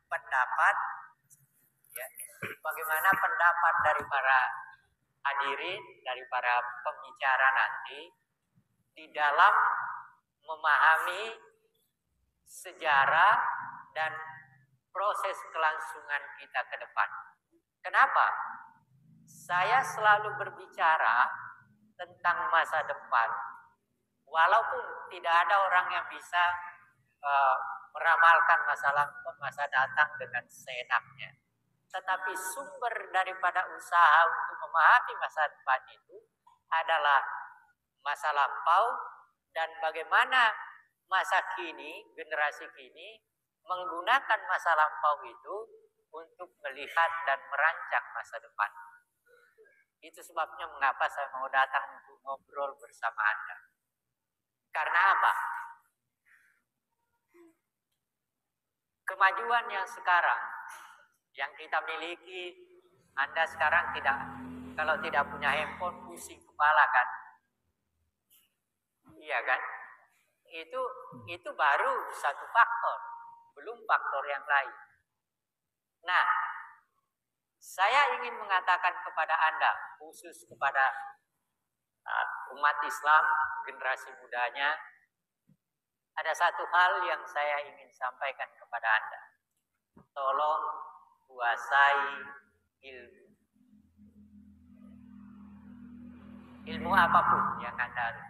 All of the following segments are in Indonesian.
pendapat, ya, bagaimana pendapat dari para hadirin, dari para pembicara nanti di dalam memahami sejarah dan proses kelangsungan kita ke depan. Kenapa? Saya selalu berbicara tentang masa depan, walaupun tidak ada orang yang bisa meramalkan masa datang dengan seenaknya. Tetapi sumber daripada usaha untuk memahami masa depan itu adalah masa lampau dan bagaimana masa kini, generasi kini menggunakan masa lampau itu untuk melihat dan merancang masa depan. Itu sebabnya mengapa saya mau datang untuk ngobrol bersama Anda. Karena apa? Kemajuan yang sekarang yang kita miliki, Anda sekarang kalau tidak punya handphone pusing kepala kan? Iya kan? Itu baru satu faktor, belum faktor yang lain. Nah, saya ingin mengatakan kepada Anda, khusus kepada umat Islam, generasi mudanya, ada satu hal yang saya ingin sampaikan kepada Anda. Tolong kuasai ilmu. Ilmu apapun yang Anda miliki.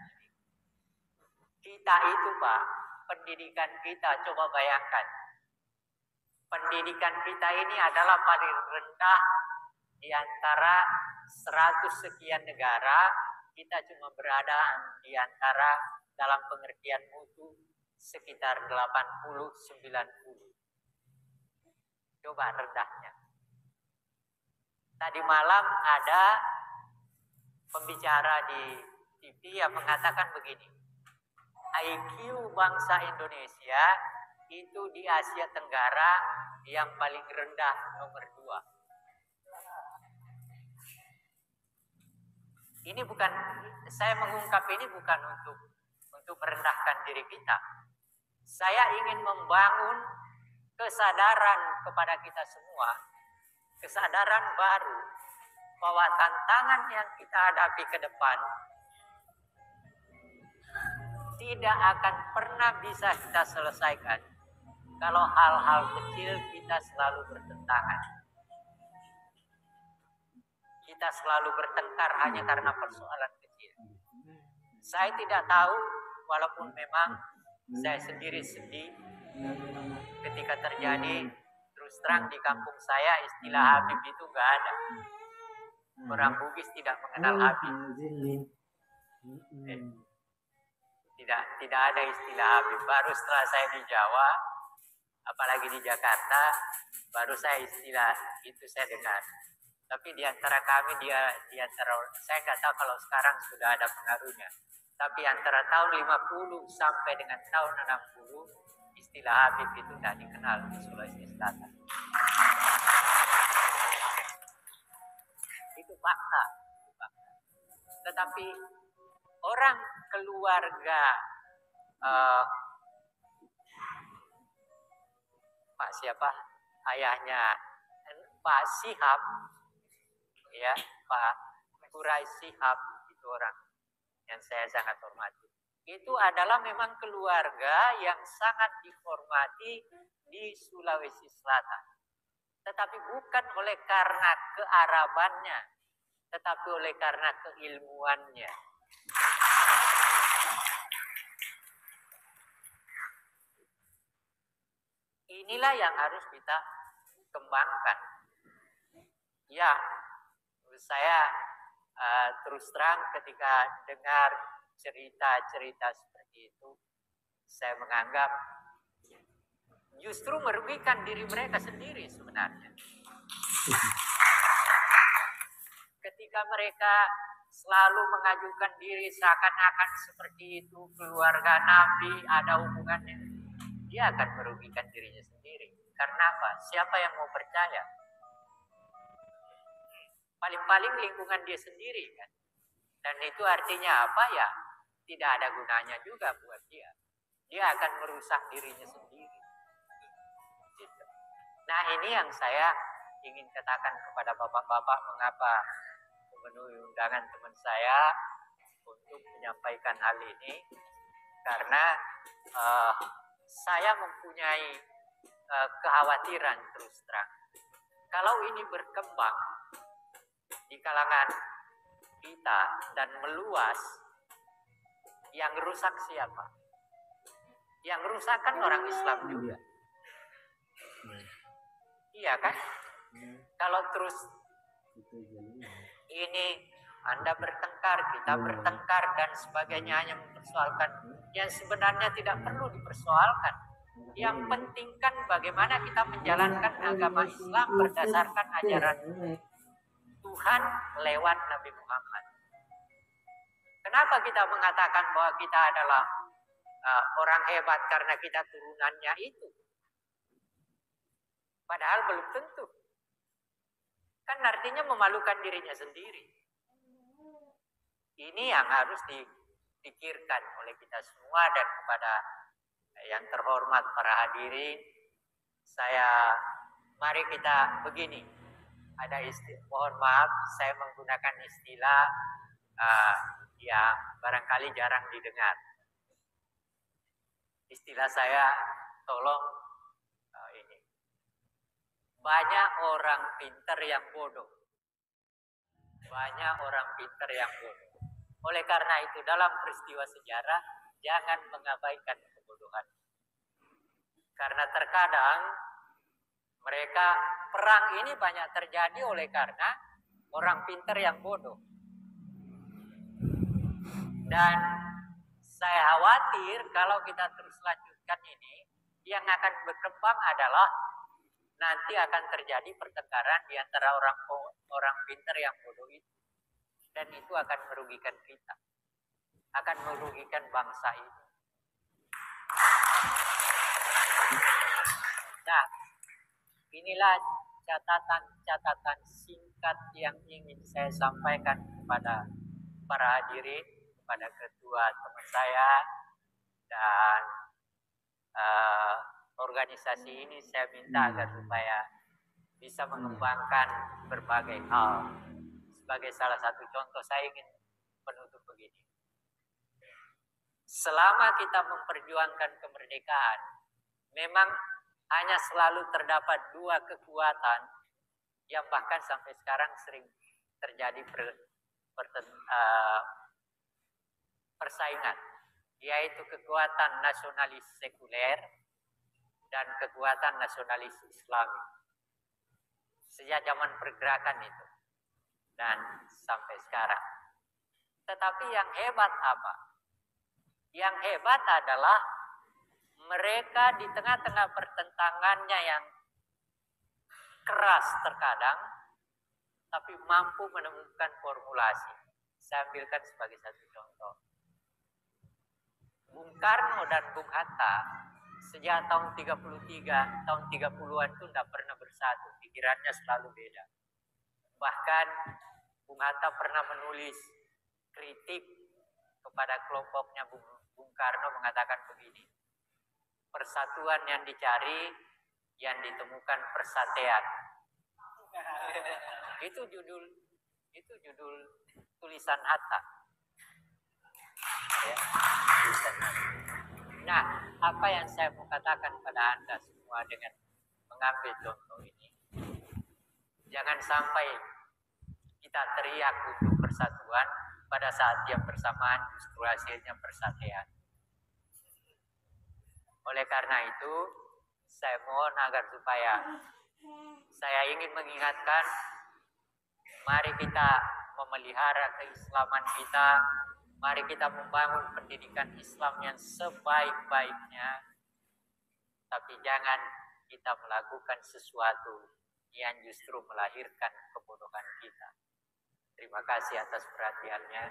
Kita itu, Pak, pendidikan kita, coba bayangkan. Pendidikan kita ini adalah paling rendah di antara 100 sekian negara. Kita cuma berada di antara dalam pengertian mutu sekitar 80-90. Coba rendahnya. Tadi malam ada pembicara di TV yang mengatakan begini. IQ bangsa Indonesia itu di Asia Tenggara yang paling rendah, nomor 2. Ini bukan, saya mengungkap ini bukan untuk merendahkan diri kita. Saya ingin membangun kesadaran kepada kita semua, kesadaran baru bahwa tantangan yang kita hadapi ke depan tidak akan pernah bisa kita selesaikan kalau hal-hal kecil kita selalu bertentangan. Kita selalu bertengkar hanya karena persoalan kecil. Saya tidak tahu, walaupun memang saya sendiri sedih ketika terjadi, terus terang di kampung saya istilah Habib itu nggak ada. Orang Bugis tidak mengenal Habib. Tidak ada istilah Habib. Baru setelah saya di Jawa, apalagi di Jakarta, baru saya istilah itu saya dengar. Tapi di antara kami, di antara saya nggak tahu kalau sekarang sudah ada pengaruhnya. Tapi antara tahun 50 sampai dengan tahun 60, istilah Habib itu tidak dikenal di Sulawesi Selatan. Itu fakta. Tetapi orang keluarga Pak siapa? Ayahnya Pak Shihab, ya, Pak Quraish Shihab, itu orang yang saya sangat hormati. Itu adalah memang keluarga yang sangat dihormati di Sulawesi Selatan. Tetapi bukan oleh karena kearabannya, tetapi oleh karena keilmuannya. Inilah yang harus kita kembangkan. Ya, saya terus terang ketika dengar cerita-cerita seperti itu, saya menganggap justru merugikan diri mereka sendiri sebenarnya. Ketika mereka selalu mengajukan diri seakan-akan seperti itu, keluarga Nabi ada hubungannya, dia akan merugikan dirinya sendiri. Karena apa? Siapa yang mau percaya? Paling-paling lingkungan dia sendiri kan. Dan itu artinya apa ya? Tidak ada gunanya juga buat dia. Dia akan merusak dirinya sendiri. Gitu. Nah, ini yang saya ingin katakan kepada bapak-bapak, mengapa memenuhi undangan teman saya untuk menyampaikan hal ini, karena saya mempunyai kekhawatiran terus terang. Kalau ini berkembang di kalangan kita dan meluas, yang rusak siapa? Yang rusak kan orang Islam juga. Iya kan? Kalau terus ini Anda bertengkar, kita bertengkar dan sebagainya, hanya mempersoalkan yang sebenarnya tidak perlu dipersoalkan. Yang penting kan bagaimana kita menjalankan agama Islam berdasarkan ajaran Tuhan lewat Nabi Muhammad. Kenapa kita mengatakan bahwa kita adalah orang hebat karena kita turunannya itu? Padahal belum tentu. Kan artinya memalukan dirinya sendiri. Ini yang harus dipikirkan oleh kita semua, dan kepada yang terhormat para hadirin, mari kita begini. Ada mohon maaf, saya menggunakan istilah yang barangkali jarang didengar. Istilah saya, tolong ini. Banyak orang pintar yang bodoh. Banyak orang pintar yang bodoh. Oleh karena itu, dalam peristiwa sejarah, jangan mengabaikan kebodohan. Karena terkadang perang ini banyak terjadi oleh karena orang pintar yang bodoh. Dan saya khawatir kalau kita terus lanjutkan ini, yang akan berkembang adalah nanti akan terjadi pertengkaran di antara orang pintar yang bodoh itu. Dan itu akan merugikan kita. Akan merugikan bangsa ini. Nah, inilah catatan singkat yang ingin saya sampaikan kepada para hadirin, kepada ketua teman saya, dan organisasi ini saya minta agar supaya bisa mengembangkan berbagai hal. Sebagai salah satu contoh, saya ingin penutup begini. Selama kita memperjuangkan kemerdekaan, memang hanya selalu terdapat dua kekuatan yang bahkan sampai sekarang sering terjadi persaingan, yaitu kekuatan nasionalis sekuler dan kekuatan nasionalis Islami. Sejak zaman pergerakan itu dan sampai sekarang. Tetapi yang hebat apa? Yang hebat adalah mereka di tengah-tengah pertentangannya yang keras terkadang, tapi mampu menemukan formulasi. Saya ambilkan sebagai satu contoh. Bung Karno dan Bung Hatta sejak tahun 33, tahun 30-an itu tidak pernah bersatu. Pikirannya selalu beda. Bahkan Bung Hatta pernah menulis kritik kepada kelompoknya Bung Karno, mengatakan begini. Persatuan yang dicari, yang ditemukan persatuan. Itu judul tulisan Hatta. Ya, tulisan Hatta. Nah, apa yang saya mau katakan pada Anda semua dengan mengambil contoh ini, jangan sampai kita teriak untuk persatuan pada saat yang bersamaan justru hasilnya persatuan. Oleh karena itu, saya mohon agar supaya saya ingin mengingatkan, mari kita memelihara keislaman kita, mari kita membangun pendidikan Islam yang sebaik-baiknya, tapi jangan kita melakukan sesuatu yang justru melahirkan kebodohan kita. Terima kasih atas perhatiannya.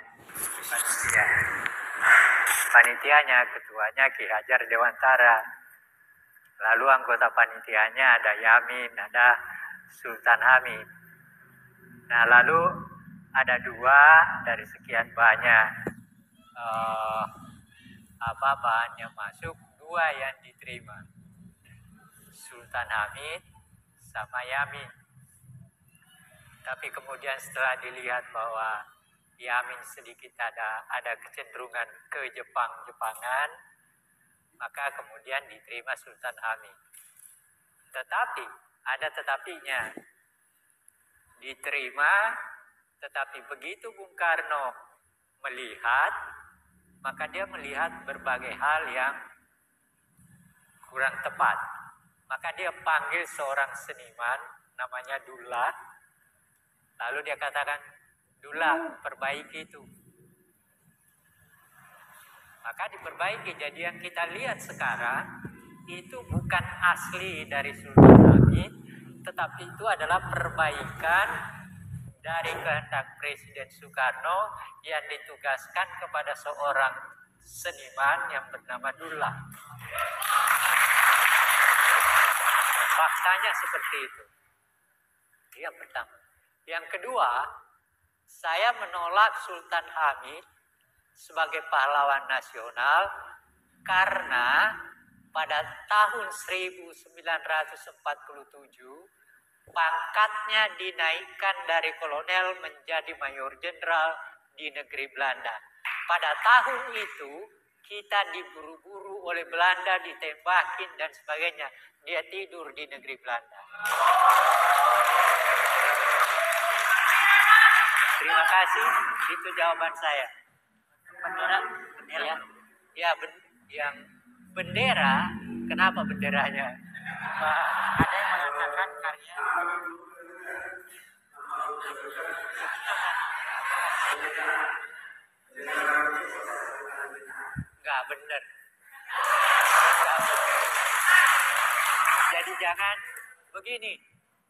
Panitianya, ketuanya Ki Hajar Dewantara. Lalu anggota panitianya ada Yamin, ada Sultan Hamid. Nah, lalu ada dua dari sekian banyak bahan yang masuk, dua yang diterima. Sultan Hamid sama Yamin. Tapi kemudian setelah dilihat bahwa Yamin sedikit ada kecenderungan ke Jepangan, maka kemudian diterima Sultan Hamid. Tetapi ada tetapinya. Diterima, tetapi begitu Bung Karno melihat, maka dia melihat berbagai hal yang kurang tepat. Maka dia panggil seorang seniman namanya Dullah. Lalu dia katakan, Dullah, perbaiki itu. Maka diperbaiki. Jadi yang kita lihat sekarang itu bukan asli dari Sultan Hamid, tetapi itu adalah perbaikan dari kehendak Presiden Soekarno yang ditugaskan kepada seorang seniman yang bernama Dullah. Faktanya seperti itu. Yang pertama. Yang kedua, saya menolak Sultan Hamid sebagai pahlawan nasional karena pada tahun 1947 pangkatnya dinaikkan dari kolonel menjadi mayor jenderal di negeri Belanda. Pada tahun itu kita diburu-buru oleh Belanda, ditembakin dan sebagainya. Dia tidur di negeri Belanda. Terima kasih, itu jawaban saya. Bendera. Yang bendera, kenapa benderanya? Ada yang mengatakan karya nggak benar. Jadi jangan begini.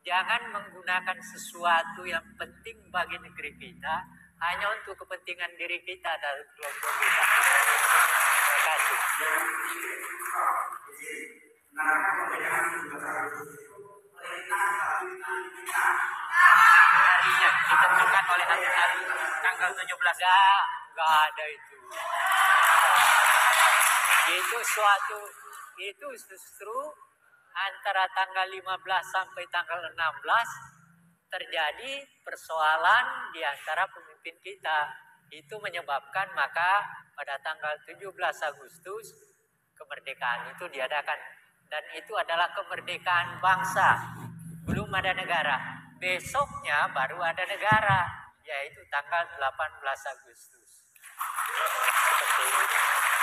Jangan menggunakan sesuatu yang penting bagi negeri kita hanya untuk kepentingan diri kita dan kelompok kita. Terima kasih. harinya ditentukan oleh hari tanggal 17. Nggak ada itu. Itu justru antara tanggal 15 sampai tanggal 16 terjadi persoalan di antara pemimpin kita. Itu menyebabkan maka pada tanggal 17 Agustus kemerdekaan itu diadakan. Dan itu adalah kemerdekaan bangsa. Belum ada negara. Besoknya baru ada negara, yaitu tanggal 18 Agustus. Seperti itu.